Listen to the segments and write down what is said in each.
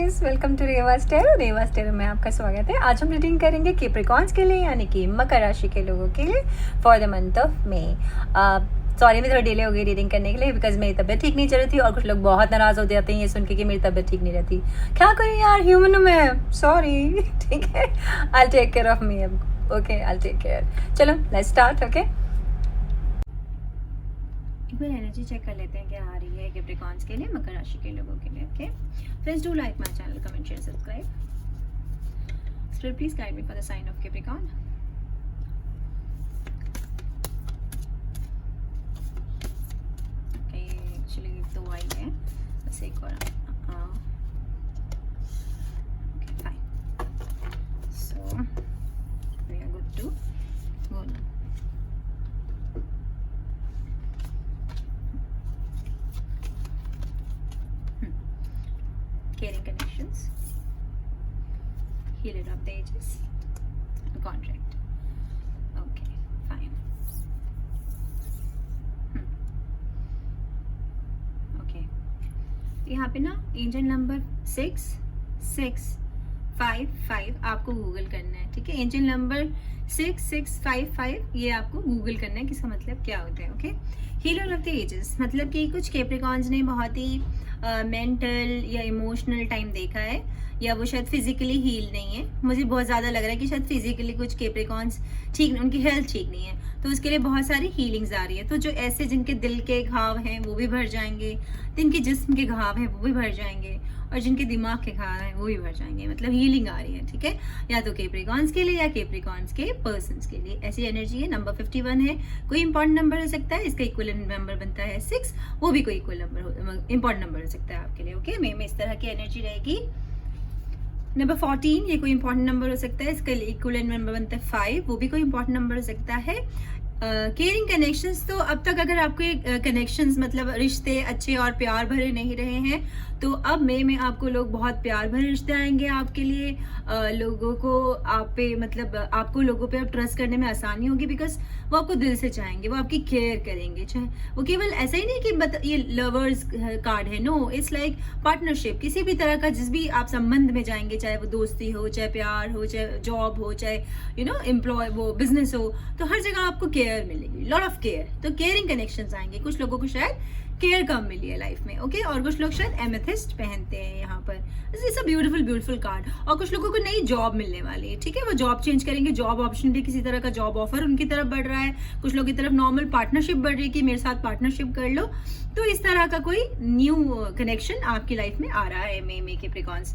Guys, welcome to Rewa stereo में आपका स्वागत है। आज हम रीडिंग करेंगे कैप्रिकॉर्न्स के लिए, यानी कि मकर राशि के लोगों के लिए for the month of May. Sorry, मैं थोड़ा डिले हो गई रीडिंग करने के लिए बिकॉज मेरी तबीयत ठीक नहीं चल रही थी और कुछ लोग बहुत नाराज हो जाते हैं ये सुन के कि मेरी तबीयत ठीक नहीं रहती। क्या करूँ यार, ह्यूमन हूँ मैं, सॉरी। ठीक है, I take care of me अब। Okay, I take care. चलो लेट्स स्टार्ट। ओके, एक बार एनर्जी चेक कर लेते हैं क्या आ रही है कैप्रिकॉर्न्स के लिए, मकर राशि के लोगों के लिए। Okay friends, do like my channel, comment, share, subscribe. Spirit please guide me for the sign of Capricorn. Okay, actually दो आई है, बस एक और। Okay fine, so we are good to go. Caring connections, healer of the ages, contract. Okay, fine. Okay, यहाँ पे ना angel number 6655 आपको गूगल करना है। ठीक है, एंजल नंबर 6655 ये आपको गूगल करना है कि इसका मतलब क्या होता है। Okay, healer of the ages मतलब कि कुछ कैप्रिकॉर्न्स ने बहुत ही मेंटल या इमोशनल टाइम देखा है, या वो शायद फिजिकली हील नहीं है। मुझे बहुत ज़्यादा लग रहा है कि शायद फिजिकली कुछ कैप्रिकॉर्न्स ठीक, उनकी हेल्थ ठीक नहीं है, तो उसके लिए बहुत सारी हीलिंग्स आ रही है। तो जो ऐसे जिनके दिल के घाव हैं वो भी भर जाएंगे, जिनके जिस्म के घाव हैं वो भी भर जाएंगे, और जिनके दिमाग के घाव हैं वो भी भर जाएंगे। मतलब हीलिंग आ रही है। ठीक है, या तो कैप्रिकॉर्न्स के लिए या कैप्रिकॉर्न्स के पर्सन्स के लिए ऐसी एनर्जी है। नंबर 51 है, कोई इंपॉर्टेंट नंबर हो सकता है, इसका इक्वलेंट नंबर बनता है 6, वो भी कोई इक्वल नंबर, इंपॉर्टेंट नंबर हो सकता है आपके लिए। ओके, मे में इस तरह की एनर्जी रहेगी। नंबर 14 ये कोई इंपॉर्टेंट नंबर हो सकता है, इसका इक्वलेंट नंबर बनता है 5, वो भी कोई इंपॉर्टेंट नंबर हो सकता है। केयरिंग कनेक्शंस, तो अब तक अगर आपके कनेक्शंस मतलब रिश्ते अच्छे और प्यार भरे नहीं रहे हैं, तो अब मई में आपको लोग बहुत प्यार भरे रिश्ते आएंगे आपके लिए। लोगों को आप पे मतलब आपको लोगों पे अब ट्रस्ट करने में आसानी होगी, बिकॉज वो आपको दिल से चाहेंगे, वो आपकी केयर करेंगे। चाहे वो केवल ऐसा ही नहीं कि ये लवर्स कार्ड है, नो, इट्स लाइक पार्टनरशिप। किसी भी तरह का जिस भी आप संबंध में जाएंगे, चाहे वो दोस्ती हो, चाहे प्यार हो, चाहे जॉब हो, चाहे एम्प्लॉय वो बिजनेस हो, तो हर जगह आपको केयर मिलेगी, लॉट ऑफ केयर। तो केयरिंग कनेक्शंस आएंगे। कुछ लोगों को शायद केयर कम मिली है लाइफ में। ओके, और कुछ लोग शायद एमेथिस्ट पहनते हैं यहाँ पर। It's a beautiful card. और कुछ लोगों को नई जॉब मिलने वाली है। ठीक है, वो जॉब चेंज करेंगे, जॉब ऑप्शन भी, किसी तरह का जॉब ऑफर उनकी तरफ बढ़ रहा है। कुछ लोग की तरफ नॉर्मल पार्टनरशिप बढ़ रही है कि मेरे साथ पार्टनरशिप कर लो। तो इस तरह का कोई न्यू कनेक्शन आपकी लाइफ में आ रहा है मे के प्रिकॉन्स।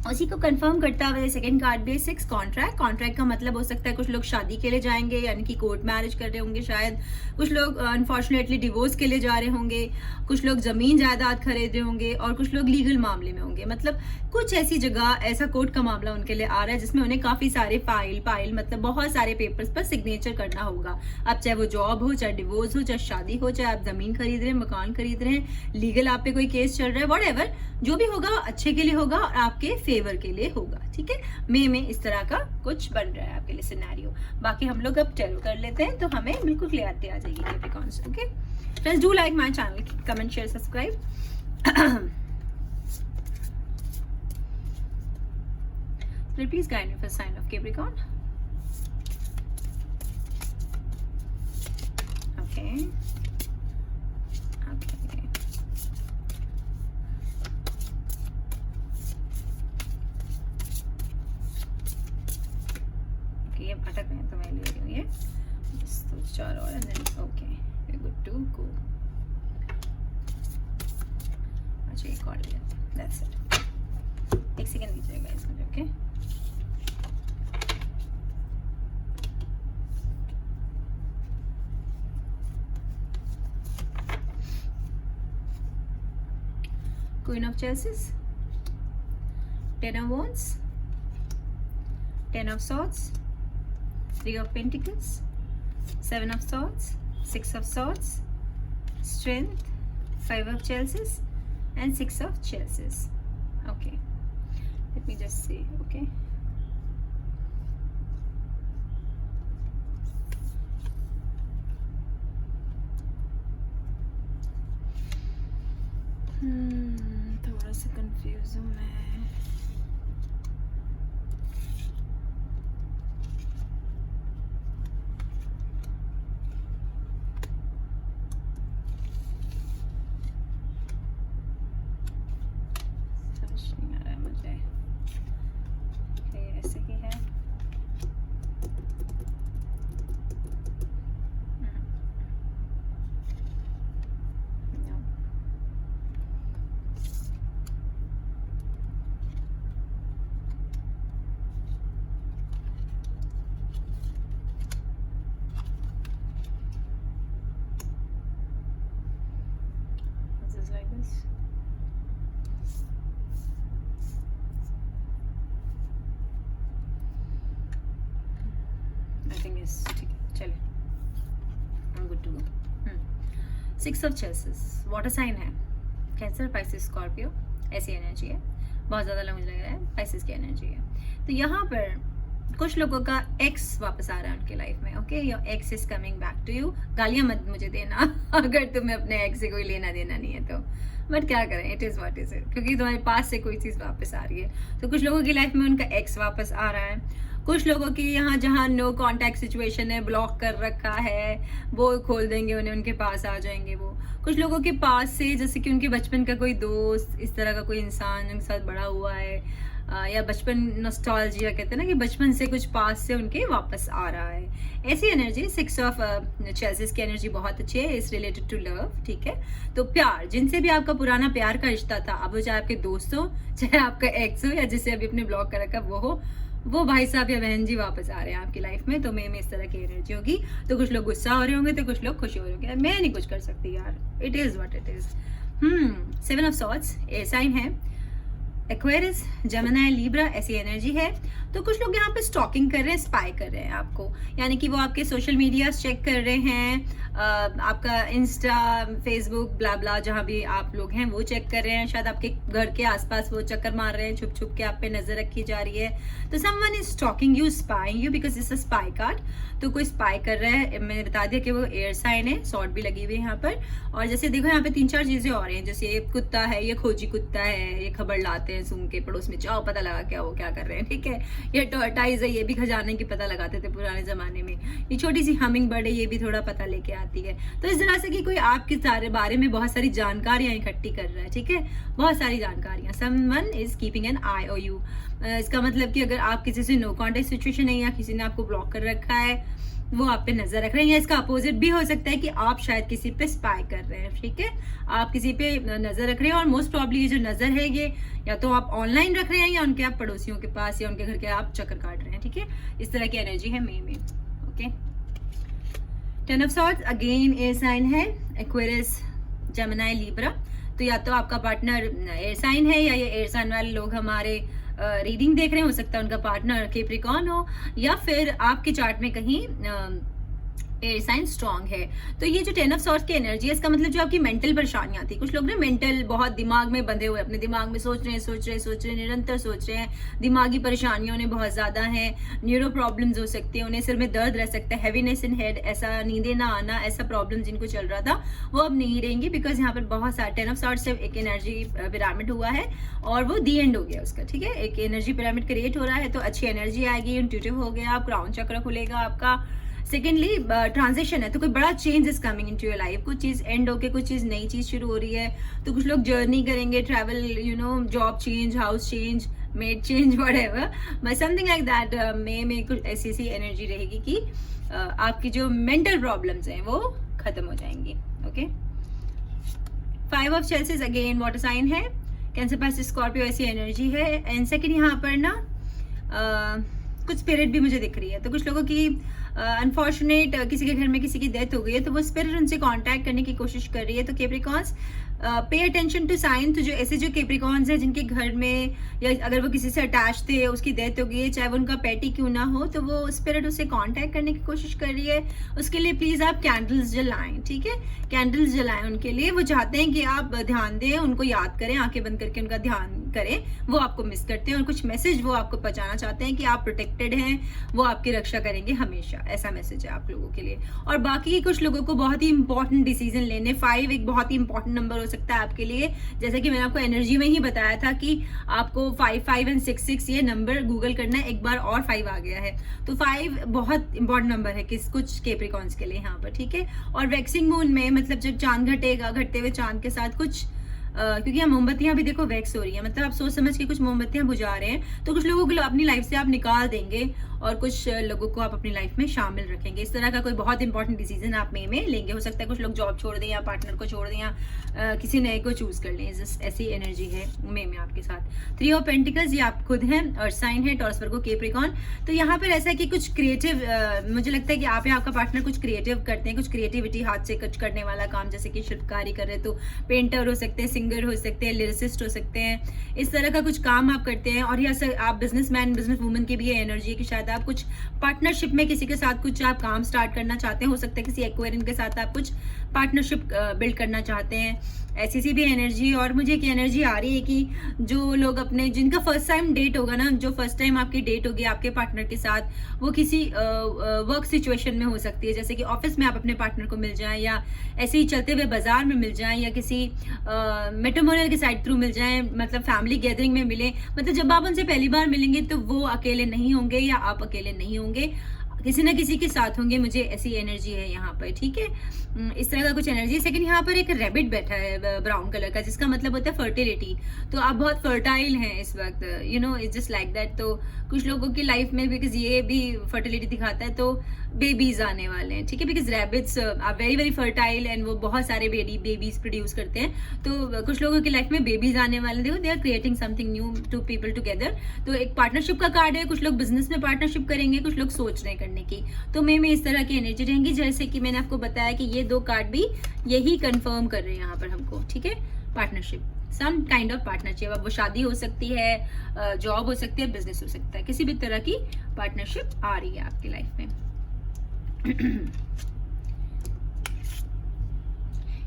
उसी को कंफर्म करता हुआ सेकंड कार्ड भी 6 कॉन्ट्रैक्ट। कॉन्ट्रैक्ट का मतलब हो सकता है कुछ लोग शादी के लिए जाएंगे, यानी कि कोर्ट मैरिज कर रहे होंगे शायद। कुछ लोग अनफॉर्चुनेटली डिवोर्स के लिए जा रहे होंगे, कुछ लोग जमीन जायदाद खरीद रहे होंगे, और कुछ लोग लीगल मामले में होंगे। मतलब कुछ ऐसी जगह ऐसा कोर्ट का मामला उनके लिए आ रहा है जिसमें उन्हें काफी सारे फाइल मतलब बहुत सारे पेपर्स पर सिग्नेचर करना होगा। अब चाहे वो जॉब हो, चाहे डिवोर्स हो, चाहे शादी हो, चाहे आप जमीन खरीद रहे हैं, मकान खरीद रहे हैं, लीगल आप पे कोई केस चल रहा है, व्हाटएवर, जो भी होगा अच्छे के लिए होगा और आपके फेवर के लिए होगा। ठीक है, मे में इस तरह का कुछ बन रहा है आपके लिए सिनेरियो। बाकी हम लोग अब टैरो कर लेते हैं तो हमें बिल्कुल क्लियरिटी आ जाएगी Capricorns. Okay friends, do like my channel, comment, share, subscribe. Please guide me for sign of Capricorn. Okay, ये अटक गए तो मैं ले रही हूँ ये तो 4 और and then okay we good to go. अच्छा, एक और लिया, दैट्स इट। एक सेकंड दीजिएगा इसमें। Okay, queen of chases, 10 of wands, 10 of swords, 3 of pentacles, 7 of swords, 6 of swords, strength, 5 of chalices, and 6 of chalices. Okay, let me just see. Okay, थोड़ा सा confuse चीज़ों में समझ नहीं आ रहा है मुझे, ये ऐसे ही है। Like this. I think yes, ठीक है, चलिए, I'm good to go. 6 of Chalices, water sign है, कैंसर, पाइसेस, स्कॉर्पियो, ऐसी एनर्जी है, बहुत ज़्यादा मुझे लग रहा है पाइसेस की एनर्जी है। तो यहाँ पर कुछ लोगों का एक्स वापस आ रहा है उनके लाइफ में, okay, your ex is coming back to you. गालियाँ मत मुझे देना अगर तुम्हें अपने एक्स से कोई लेना देना नहीं है तो, बट क्या करें, it is what is it, क्योंकि तुम्हारे पास से कोई चीज़ वापस आ रही है। तो कुछ लोगों की लाइफ में उनका एक्स वापस आ रहा है, कुछ लोगों की यहाँ जहाँ नो कांटेक्ट सिचुएशन है, ब्लॉक कर रखा है, वो खोल देंगे उन्हें, उनके पास आ जाएंगे वो। कुछ लोगों के पास से, जैसे कि उनके बचपन का कोई दोस्त, इस तरह का कोई इंसान उनके साथ बड़ा हुआ है, या बचपन नॉस्टैल्जिया कहते हैं ना, कि बचपन से कुछ पास से उनके वापस आ रहा है, ऐसी एनर्जी। 6 ऑफ चेल्सिस की एनर्जी बहुत अच्छी है, इज रिलेटेड टू लव, ठीक है। तो प्यार, जिनसे भी आपका पुराना प्यार का रिश्ता था, अब वो चाहे आपके दोस्त हो, चाहे आपका एक्स हो, या जिसे अभी अपने ब्लॉक कर रखा वो हो, वो भाई साहब या बहन जी वापस आ रहे हैं आपकी लाइफ में। तो मैं इस तरह की एनर्जी होगी। तो कुछ लोग गुस्सा हो रहे होंगे, तो कुछ लोग खुशी हो रहे होंगे। मैं नहीं कुछ कर सकती यार, it is what it is. 7 of swords, air sign है, एक्वेरियस, जेमिनी, लिब्रा, ऐसी एनर्जी है। तो कुछ लोग यहाँ पे स्टॉकिंग कर रहे हैं, स्पाई कर रहे हैं आपको, यानी कि वो आपके सोशल मीडिया चेक कर रहे हैं, आपका इंस्टा, फेसबुक, ब्ला ब्ला, जहाँ भी आप लोग हैं वो चेक कर रहे हैं। शायद आपके घर के आसपास वो चक्कर मार रहे हैं, छुप छुप के आप पे नजर रखी जा रही है। तो someone is stalking you, spying you, because it's a spy card. तो कोई स्पाई कर रहा है, मैंने बता दिया कि वो एयर साइन है, सॉर्ड भी लगी हुई है यहाँ पर। और जैसे देखो यहाँ पे 3-4 चीजें और हैं, जैसे ये कुत्ता है, ये खोजी कुत्ता है, ये खबर लाते हैं सूंघ के पड़ोस में, जाओ पता लगा क्या वो क्या कर रहे हैं, ठीक है। ये टॉर्टाइज है, ये भी खजाने की पता लगाते थे पुराने जमाने में। ये छोटी सी हमिंग बर्ड है, ये भी थोड़ा पता लेके आती है। तो इस तरह से कि कोई आपके सारे बारे में बहुत सारी जानकारियां इकट्ठी कर रहा है, ठीक है, बहुत सारी जानकारियां। Someone is keeping an I on you. इसका मतलब कि अगर आप किसी से नो कॉन्टेक्ट सिचुएशन है, या किसी ने आपको ब्लॉक कर रखा है, वो आप पे नजर रख रहे हैं, या इसका अपोजिट भी हो सकता है कि आप शायद किसी पे स्पाई कर रहे हैं, ठीक है, आप किसी पे नजर रख रहे हैं। और मोस्ट प्रॉब्ली ये जो नजर है, ये या तो आप ऑनलाइन रख रहे हैं, या उनके आप पड़ोसियों के पास, या उनके घर के आप चक्कर काट रहे हैं, ठीक है। इस तरह की एनर्जी है मे में, okay. 10 of swords, again air sign है, एक्वेरियस, जेमिनी, लिब्रा। तो या तो आपका पार्टनर एयर साइन है, या ये एयर साइन वाले लोग हमारे रीडिंग देख रहे हैं, हो सकता है उनका पार्टनर कैप्रिकॉर्न हो, या फिर आपके चार्ट में कहीं एयर साइन स्ट्रांग है। तो ये जो 10 ऑफ सॉर्ड्स की एनर्जी है, इसका मतलब जो आपकी मेंटल परेशानियां थी, कुछ लोग ना मेंटल बहुत दिमाग में बंधे हुए, अपने दिमाग में सोच रहे हैं, निरंतर सोच रहे हैं, दिमागी परेशानियों ने बहुत ज्यादा है, न्यूरो प्रॉब्लम्स हो सकती है, उन्हें सिर में दर्द रह सकता है, हैवीनेस इन हेड, ऐसा नींदें ना आना, ऐसा प्रॉब्लम जिनको चल रहा था वो अब नहीं रहेंगी, बिकॉज यहाँ पर बहुत सारा 10 ऑफ सॉर्ड्स से एक एनर्जी पिरामिड हुआ है, और वो दी एंड हो गया उसका, ठीक है। एक एनर्जी पिरामिड क्रिएट हो रहा है, तो अच्छी एनर्जी आएगी, इंट्यूटिव हो गया, क्राउन चक्र खुलेगा आपका। सेकेंडली ट्रांजिशन है, तो कोई बड़ा change is coming into your life, कुछ चीज एंड होके कुछ चीज नई चीज शुरू हो रही है। तो कुछ लोग जर्नी करेंगे, travel, you know, job change, house change, made change, whatever, but something like that. में कुछ ऐसी सी एनर्जी रहेगी कि आपकी जो मेंटल प्रॉब्लम्स हैं वो खत्म हो जाएंगी, ओके। 5 ऑफ चेल्सिस, अगेन वाटर साइन है, कैंसर, पाइसेस, स्कॉर्पियो, ऐसी एनर्जी है। एंड सेकेंड यहाँ पर ना कुछ स्पिरिट भी मुझे दिख रही है। तो कुछ लोगों की अनफॉर्चुनेट किसी के घर में किसी की डेथ हो गई है, तो वो स्पिरिट उनसे कांटेक्ट करने की कोशिश कर रही है। तो Capricorns, pay attention to sign. तो जो ऐसे जो कैप्रिकॉर्न्स हैं जिनके घर में, या अगर वो किसी से अटैच थे, उसकी डेथ हो गई है, चाहे वो उनका पेट ही क्यों ना हो, तो वो स्पिरिट उससे कांटेक्ट करने की कोशिश कर रही है। उसके लिए प्लीज आप कैंडल्स जलाएं, ठीक है, कैंडल्स जलाएं उनके लिए। वो चाहते हैं कि आप ध्यान दें, उनको याद करें, आंखें बंद करके उनका ध्यान करें वो आपको मिस करते हैं, और कुछ मैसेज वो आपको पहुंचाना चाहते हैं कि आप प्रोटेक्टेड हैं, वो आपकी रक्षा करेंगे हमेशा, ऐसा मैसेज है आप लोगों के लिए। और बाकी कुछ लोगों को बहुत ही इंपॉर्टेंट डिसीजन लेने, 5 एक बहुत ही इंपॉर्टेंट नंबर हो सकता है आपके लिए। जैसा कि मैंने आपको एनर्जी में ही बताया था कि आपको 5 5 एंड 6 6 ये नंबर गूगल करना है, एक बार और 5 आ गया है, तो 5 बहुत इंपॉर्टेंट नंबर है किस कुछ कैप्रिकॉर्न्स के लिए यहाँ पर, ठीक है। और वैक्सिंग मून में मतलब जब चांद घटेगा, घटते हुए चांद के साथ कुछ क्योंकि यहाँ मोमबत्तियां भी देखो वैक्स हो रही है, मतलब आप सोच समझ के कुछ मोमबत्तियां बुझा रहे हैं, तो कुछ लोगों को अपनी लाइफ से आप निकाल देंगे और कुछ लोगों को आप अपनी लाइफ में शामिल रखेंगे। इस तरह का कोई बहुत इंपॉर्टेंट डिसीजन आप मई में लेंगे। हो सकता है कुछ लोग जॉब छोड़ दें या पार्टनर को छोड़ दें या किसी नए को चूज कर लें। ऐसी एनर्जी है मई में आपके साथ। 3 ऑफ पेंटिकल्स, ये आप खुद हैं, अर्थ साइन है, टॉरस वर्गो कैप्रिकॉर्न। तो यहाँ पर ऐसा है कि कुछ क्रिएटिव, मुझे लगता है कि आप या आपका पार्टनर कुछ क्रिएटिव करते हैं, कुछ क्रिएटिविटी, हाथ से कुछ करने वाला काम, जैसे कि शिल्पकारी कर रहे हैं तो पेंटर हो सकते हैं, सिंगर हो सकते हैं, लिरिसिस्ट हो सकते हैं, इस तरह का कुछ काम आप करते हैं। और या आप बिजनेसमैन, बिजनेस वूमन की भी ये एनर्जी है कि शायद आप कुछ पार्टनरशिप में किसी के साथ कुछ आप काम स्टार्ट करना चाहते हैं। हो सकता है किसी एक्वेरियम के साथ आप कुछ पार्टनरशिप बिल्ड करना चाहते हैं, ऐसी सी भी एनर्जी। और मुझे एक एनर्जी आ रही है कि जो लोग अपने, जिनका फर्स्ट टाइम डेट होगा ना, जो फर्स्ट टाइम आपकी डेट होगी आपके पार्टनर के साथ, वो किसी वर्क सिचुएशन में हो सकती है, जैसे कि ऑफिस में आप अपने पार्टनर को मिल जाएं, या ऐसे ही चलते हुए बाजार में मिल जाएं, या किसी मैट्रिमोनियल के साइट थ्रू मिल जाएं, मतलब फैमिली गैदरिंग में मिले। मतलब जब आप उनसे पहली बार मिलेंगे तो वो अकेले नहीं होंगे या आप अकेले नहीं होंगे, किसी ना किसी के साथ होंगे, मुझे ऐसी एनर्जी है यहाँ पर, ठीक है। इस तरह का कुछ एनर्जी है। सेकंड, यहाँ पर एक रैबिट बैठा है ब्राउन कलर का, जिसका मतलब होता है फर्टिलिटी। तो आप बहुत फर्टाइल हैं इस वक्त, you know, it's just like that. तो कुछ लोगों की लाइफ में, बिकॉज ये भी फर्टिलिटी दिखाता है, तो बेबीज आने वाले हैं, ठीक है, because rabbits are very very fertile and वो बहुत सारे बेबीज प्रोड्यूस करते हैं। तो कुछ लोगों की लाइफ में बेबीज आने वाले, देखो, they are creating something new, 2 people together. तो एक पार्टनरशिप का कार्ड है, कुछ लोग बिजनेस में पार्टनरशिप करेंगे, कुछ लोग सोच रहे हैं करने की। तो मैं इस तरह की एनर्जी रहेंगी, जैसे कि मैंने आपको बताया कि ये 2 कार्ड भी यही कंफर्म कर रहे हैं यहाँ पर हमको, ठीक है। Partnership, some kind of partnership, अब वो शादी हो सकती है, जॉब हो सकती है, बिजनेस हो सकता है, किसी भी तरह की पार्टनरशिप आ रही है आपकी लाइफ में।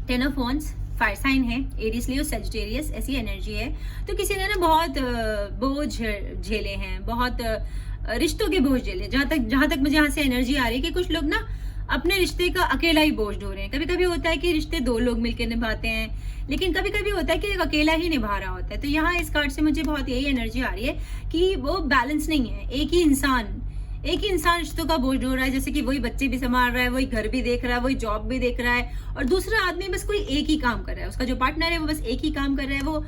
10 ऑफ वॉन्ड्स, फायर साइन है, एरीज, लियो, सजिटेरियस, ऐसी एनर्जी है। तो किसी ने ना बहुत बोझ झेले हैं, बहुत रिश्तों के बोझ झेले। जहां तक मुझे यहाँ से एनर्जी आ रही है कि कुछ लोग ना अपने रिश्ते का अकेला ही बोझ ढो रहे हैं। कभी कभी होता है कि रिश्ते 2 लोग मिलकर निभाते हैं, लेकिन कभी कभी होता है कि एक अकेला ही निभा रहा होता है। तो यहाँ इस कार्ड से मुझे बहुत यही एनर्जी आ रही है कि वो बैलेंस नहीं है। एक ही इंसान रिश्तों का बोझ ढो रहा है, जैसे कि वही बच्चे भी संभाल रहा है, वही घर भी देख रहा है, वही जॉब भी देख रहा है, और दूसरा आदमी बस कोई एक ही काम कर रहा है। उसका जो पार्टनर है वो बस एक ही काम कर रहा है, वो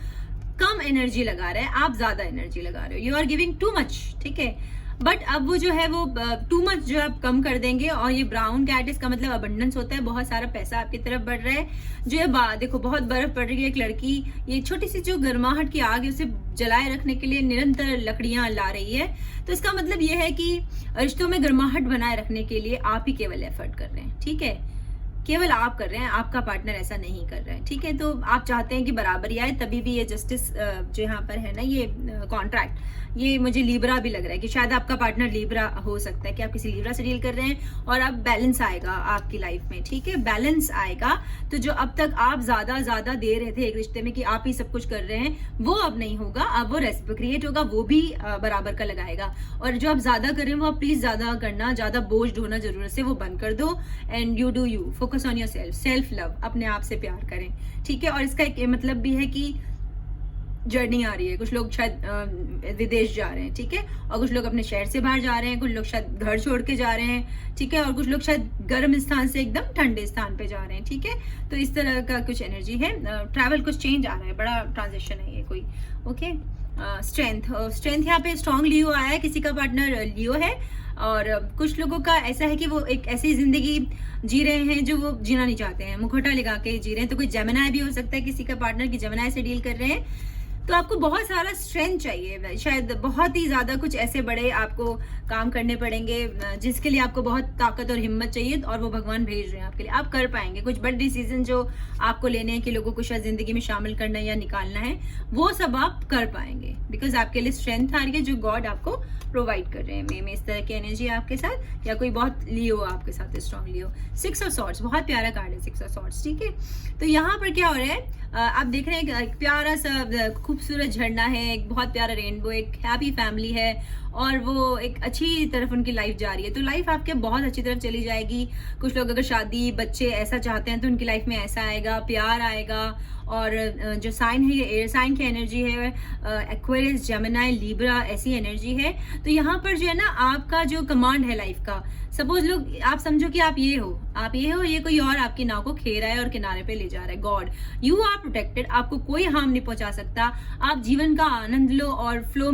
कम एनर्जी लगा रहा है, आप ज्यादा एनर्जी लगा रहे हो, you are giving too much, ठीक है। बट अब वो जो है वो टू मच जो आप कम कर देंगे। और ये ब्राउन कैट, इसका मतलब अबंडेंस होता है, बहुत सारा पैसा आपकी तरफ बढ़ रहा है। जो है देखो, बहुत बर्फ पड़ रही है, एक लड़की ये छोटी सी जो गर्माहट की आग है उसे जलाए रखने के लिए निरंतर लकड़ियां ला रही है। तो इसका मतलब ये है कि रिश्तों में गर्माहट बनाए रखने के लिए आप ही केवल एफर्ट कर रहे हैं, ठीक है, केवल आप कर रहे हैं, आपका पार्टनर ऐसा नहीं कर रहा है, ठीक है। तो आप चाहते हैं कि बराबरी आए, तभी भी ये जस्टिस जो यहाँ पर है ना, ये कॉन्ट्रैक्ट, ये मुझे लीब्रा भी लग रहा है कि शायद आपका पार्टनर लीब्रा हो सकता है, कि आप किसी लीब्रा से डील कर रहे हैं और अब बैलेंस आएगा आपकी लाइफ में, ठीक है, बैलेंस आएगा। तो जो अब तक आप ज्यादा दे रहे थे एक रिश्ते में कि आप ही सब कुछ कर रहे हैं, वो अब नहीं होगा, अब वो रेसिप्रोकेट होगा, वो भी बराबर का लगाएगा। और जो आप ज्यादा कर रहे हैं वो आप प्लीज ज्यादा करना, ज्यादा बोझ ढोना जरूरत से वो बंद कर दो, and you do you, focus on your self love, अपने आप से प्यार करें, ठीक है। और इसका एक मतलब भी है कि जर्नी आ रही है, कुछ लोग शायद विदेश जा रहे हैं, ठीक है, और कुछ लोग अपने शहर से बाहर जा रहे हैं, कुछ लोग शायद घर छोड़ के जा रहे हैं, ठीक है, और कुछ लोग शायद गर्म स्थान से एकदम ठंडे स्थान पे जा रहे हैं, ठीक है। तो इस तरह का कुछ एनर्जी है, ट्रैवल, कुछ चेंज आ रहा है, बड़ा ट्रांजिशन है ये कोई, ओके। स्ट्रेंथ यहाँ पे स्ट्रॉन्ग लियो आया है, किसी का पार्टनर लियो है, और कुछ लोगों का ऐसा है कि वो एक ऐसी जिंदगी जी रहे हैं जो वो जीना नहीं चाहते हैं, मुखौटा लगा के जी रहे हैं। तो कोई जेमिनाई भी हो सकता है, किसी का पार्टनर की जेमिनाई से डील कर रहे हैं। तो आपको बहुत सारा स्ट्रेंथ चाहिए, शायद बहुत ही ज्यादा कुछ ऐसे बड़े आपको काम करने पड़ेंगे जिसके लिए आपको बहुत ताकत और हिम्मत चाहिए, और वो भगवान भेज रहे हैं आपके लिए, आप कर पाएंगे। कुछ बड़े डिसीजन जो आपको लेने हैं कि लोगों को शायद जिंदगी में शामिल करना है या निकालना है, वो सब आप कर पाएंगे। बिकॉज आपके लिए स्ट्रेंथ आ रही है जो गॉड आपको प्रोवाइड कर रहे हैं। मे में इस तरह की एनर्जी है आपके साथ, या कोई बहुत लियो आपके साथ स्ट्रॉन्ग लियो। 6 ऑफ सॉर्ड्स बहुत प्यारा कार्ड है 6 ऑफ सॉर्ड्स, ठीक है। तो यहाँ पर क्या हो रहा है, आप देख रहे हैं एक प्यारा सा खूबसूरत झरना है, एक बहुत प्यारा रेनबो, एक हैप्पी फैमिली है, और वो एक अच्छी तरफ उनकी लाइफ जा रही है। तो लाइफ आपके बहुत अच्छी तरफ चली जाएगी। कुछ लोग अगर शादी बच्चे ऐसा चाहते हैं तो उनकी लाइफ में ऐसा आएगा, प्यार आएगा। और जो साइन है ये एयर साइन की एनर्जी है, एक्वेरियस, जेमिनी, लिब्रा ऐसी एनर्जी है। तो यहाँ पर जो है ना आपका जो कमांड है लाइफ का, सपोज लोग आप समझो कि आप ये हो, ये कोई और आपकी नाव को खे रहा है और किनारे पे ले जा रहा है। गॉड, यू आर प्रोटेक्टेड, आपको कोई हार्म नहीं पहुंचा सकता। आप जीवन का आनंद लो और फ्लो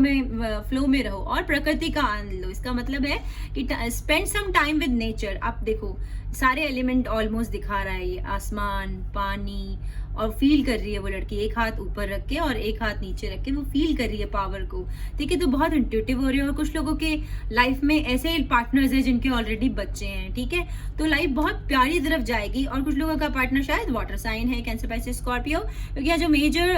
में रहो और प्रकृति का आनंद लो। इसका मतलब है कि spend some time with nature. आप देखो सारे एलिमेंट ऑलमोस्ट दिखा रहा है ये, आसमान, पानी, और फील कर रही है वो लड़की, एक हाथ ऊपर रख के और एक हाथ नीचे रख के वो फील कर रही है पावर को, ठीक है। तो बहुत इंट्यूटिव हो रही है। और कुछ लोगों के लाइफ में ऐसे पार्टनर्स हैं जिनके ऑलरेडी बच्चे हैं, ठीक है। तो लाइफ बहुत प्यारी तरफ जाएगी। और कुछ लोगों का पार्टनर शायद वाटर साइन है, कैंसर, पाइसेस, स्कॉर्पियो, क्योंकि यहाँ जो मेजर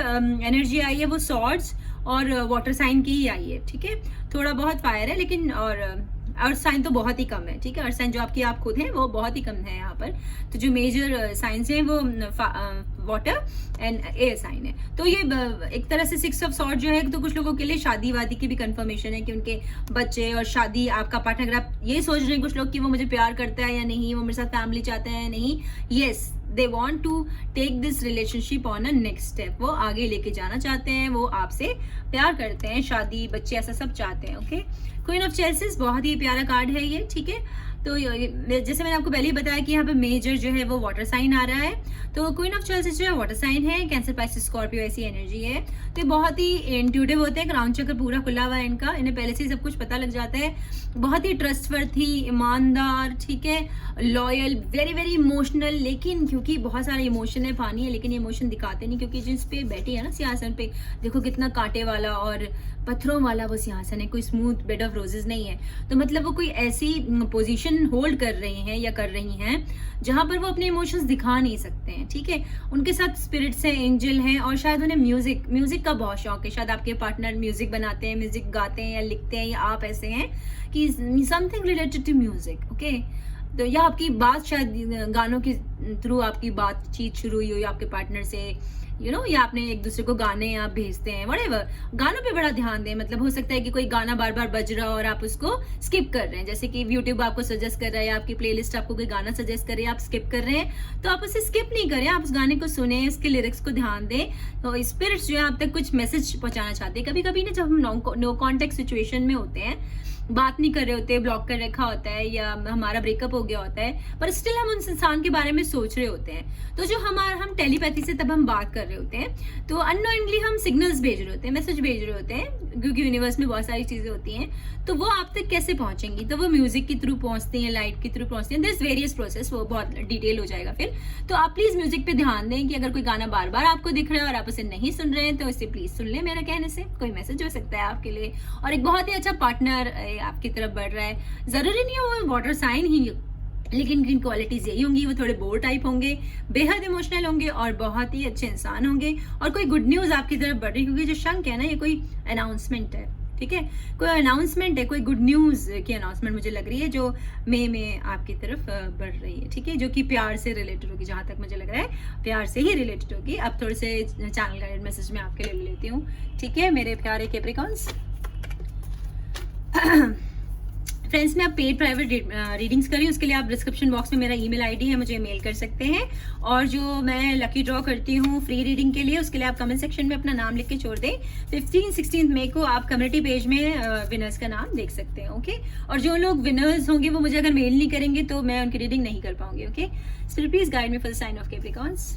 एनर्जी आई है वो सॉर्ड्स और वाटर साइन की ही आई है, ठीक है। थोड़ा बहुत फायर है लेकिन, और अर्थ साइन तो बहुत ही कम है, ठीक है। अर्थ साइन जो आपकी आप खुद हैं वो बहुत ही कम है यहाँ पर। तो जो मेजर साइंस हैं वो वाटर एंड एयर साइन है। तो ये एक तरह से 6 ऑफ सॉर्ड जो है, तो कुछ लोगों के लिए शादी वादी की भी कंफर्मेशन है कि उनके बच्चे और शादी, आपका पार्टनर, अगर आप ये सोच रहे हैं कुछ लोग कि वो मुझे प्यार करता है या नहीं, वो मेरे साथ फैमिली चाहते हैं या नहीं, yes, they want to take this relationship on a next step. वो आगे लेके जाना चाहते हैं, वो आपसे प्यार करते हैं, शादी बच्चे ऐसा सब चाहते हैं, ओके। क्वीन ऑफ चेल्सिस बहुत ही प्यारा कार्ड है ये, ठीक है। तो जैसे मैंने आपको पहले ही बताया कि यहाँ पे मेजर जो है वो वाटर साइन आ रहा है। तो क्वीन ऑफ चेल्सिस जो है वाटर साइन है, कैंसर, पाइसेस, स्कॉर्पियो ऐसी एनर्जी है। तो बहुत ही इंट्यूटिव होते हैं, क्राउन चक्र पूरा खुला हुआ है इनका, इन्हें पहले से ही सब कुछ पता लग जाता है। बहुत ही ट्रस्टवर्थी, ईमानदार, ठीक है, लॉयल, वेरी वेरी इमोशनल। लेकिन क्योंकि बहुत सारे इमोशन है, पानी है, लेकिन ये इमोशन दिखाते नहीं, क्योंकि जिस पे बैठी है ना सिंहासन पे, देखो कितना कांटे वाला और पत्थरों वाला वो सिंहासन है, कोई स्मूथ बेड ऑफ रोजेस नहीं है। तो मतलब वो कोई ऐसी पोजीशन होल्ड कर रहे हैं या कर रही हैं जहां पर वो अपने इमोशंस दिखा नहीं सकते हैं, ठीक है। उनके साथ स्पिरिट्स हैं, एंजल हैं, और शायद उन्हें म्यूजिक का बहुत शौक है। शायद आपके पार्टनर म्यूजिक बनाते हैं, म्यूजिक गाते हैं या लिखते हैं, या आप ऐसे हैं कि something related to music, okay. तो या आपकी बात शायद गानों के थ्रू आपकी बातचीत शुरू हुई हो आपके पार्टनर से, या आपने एक दूसरे को गाने आप भेजते हैं, व्हाटएवर। गानों पे बड़ा ध्यान दें। मतलब हो सकता है कि कोई गाना बार बार बज रहा हो और आप उसको स्किप कर रहे हैं, जैसे कि यूट्यूब आपको सजेस्ट कर रहा है, आपकी प्लेलिस्ट आपको कोई गाना सजेस्ट कर रही है, आप स्किप कर रहे हैं, तो आप उसे स्किप नहीं करें, आप उस गाने को सुने, उसके लिरिक्स को ध्यान दें। तो स्पिरिट्स जो है आप तक कुछ मैसेज पहुंचाना चाहते हैं। कभी कभी ना जब हम नो कॉन्टेक्ट सिचुएशन में होते हैं, बात नहीं कर रहे होते, ब्लॉक कर रखा होता है, या हमारा ब्रेकअप हो गया होता है, पर स्टिल हम उस इंसान के बारे में सोच रहे होते हैं, तो जो हम टेलीपैथी से तब हम बात कर रहे होते हैं, तो अननोइंगली हम सिग्नल्स भेज रहे होते हैं, मैसेज भेज रहे होते हैं, क्योंकि यूनिवर्स में बहुत सारी चीजें होती हैं। तो वो आप तक कैसे पहुंचेंगी? तो वो म्यूजिक के थ्रू पहुंचती हैं, लाइट के थ्रू पहुंचती हैं, दिस वेरियस प्रोसेस, वो बहुत डिटेल हो जाएगा फिर। तो आप प्लीज म्यूजिक पे ध्यान दें कि अगर कोई गाना बार बार आपको दिख रहा है और आप उसे नहीं सुन रहे हैं, तो इसे प्लीज सुन लें मेरा कहने से, कोई मैसेज हो सकता है आपके लिए। और एक बहुत ही अच्छा पार्टनर आपकी तरफ बढ़ रहा है। जरूरी नहीं है वो वाटर साइन ही, लेकिन ग्रीन क्वालिटीज यही होंगी, वो थोड़े बोर टाइप होंगे, बेहद इमोशनल होंगे और बहुत ही अच्छे इंसान होंगे, और कोई गुड न्यूज आपकी तरफ बढ़ रही, क्योंकि जो शंख है ना, ये कोई अनाउंसमेंट है, ठीक है, कोई अनाउंसमेंट है, कोई गुड न्यूज की अनाउंसमेंट मुझे लग रही है, जो मई में आपकी तरफ बढ़ रही है, ठीक है, जो कि प्यार से रिलेटेड होगी, जहां तक मुझे लग रहा है प्यार से ही रिलेटेड होगी। अब थोड़े से चैनल गाइडेड मैसेज में आपके लिए लेती हूँ, ठीक है मेरे प्यारे कैप्रिकॉन्स। फ्रेंड्स, मैं आप पेड प्राइवेट रीडिंग्स करी, उसके लिए आप डिस्क्रिप्शन बॉक्स में मेरा ईमेल आईडी है, मुझे मेल कर सकते हैं। और जो मैं लकी ड्रॉ करती हूँ फ्री रीडिंग के लिए, उसके लिए आप कमेंट सेक्शन में अपना नाम लिख के छोड़ दें। 15-16 मई को आप कम्युनिटी पेज में विनर्स का नाम देख सकते हैं, ओके। और जो लोग विनर्स होंगे वो मुझे अगर मेल नहीं करेंगे तो मैं उनकी रीडिंग नहीं कर पाऊंगी, okay. So please guide me for the sign of Capricorns.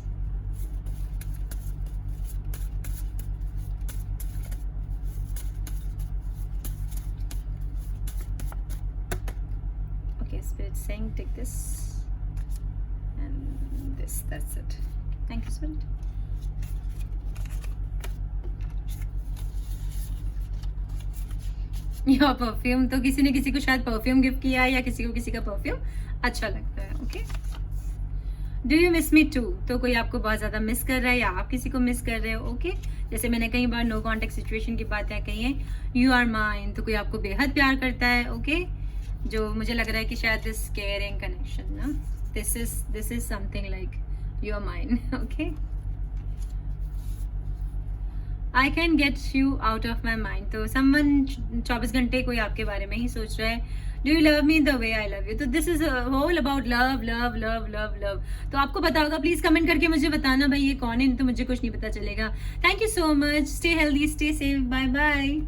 Spirit saying take this and this, that's it. Thank you, Spirit. या परफ्यूम, तो किसी ने किसी को शायद परफ्यूम गिफ्ट किया है, या किसी को किसी का परफ्यूम अच्छा लगता है, okay. Do you miss me too, तो कोई आपको बहुत ज़्यादा मिस कर रहा है या आप किसी को मिस कर रहे हो। ओके जैसे मैंने कई बार नो कॉन्टेक्ट सिचुएशन की बातें कही है। यू आर माइन, तो कोई आपको बेहद प्यार करता है। ओके जो मुझे लग रहा है कि शायद दिस केयरिंग कनेक्शन ना, this is something like you are mine. Okay I can get you out of my mind, तो समवन 24 घंटे कोई आपके बारे में ही सोच रहा है। Do you love me the way I love you, तो this is whole about love love love love love. तो आपको पता होगा, प्लीज कमेंट करके मुझे बताना भाई ये कौन है, तो मुझे कुछ नहीं पता चलेगा। Thank you so much, stay healthy, stay safe, bye bye.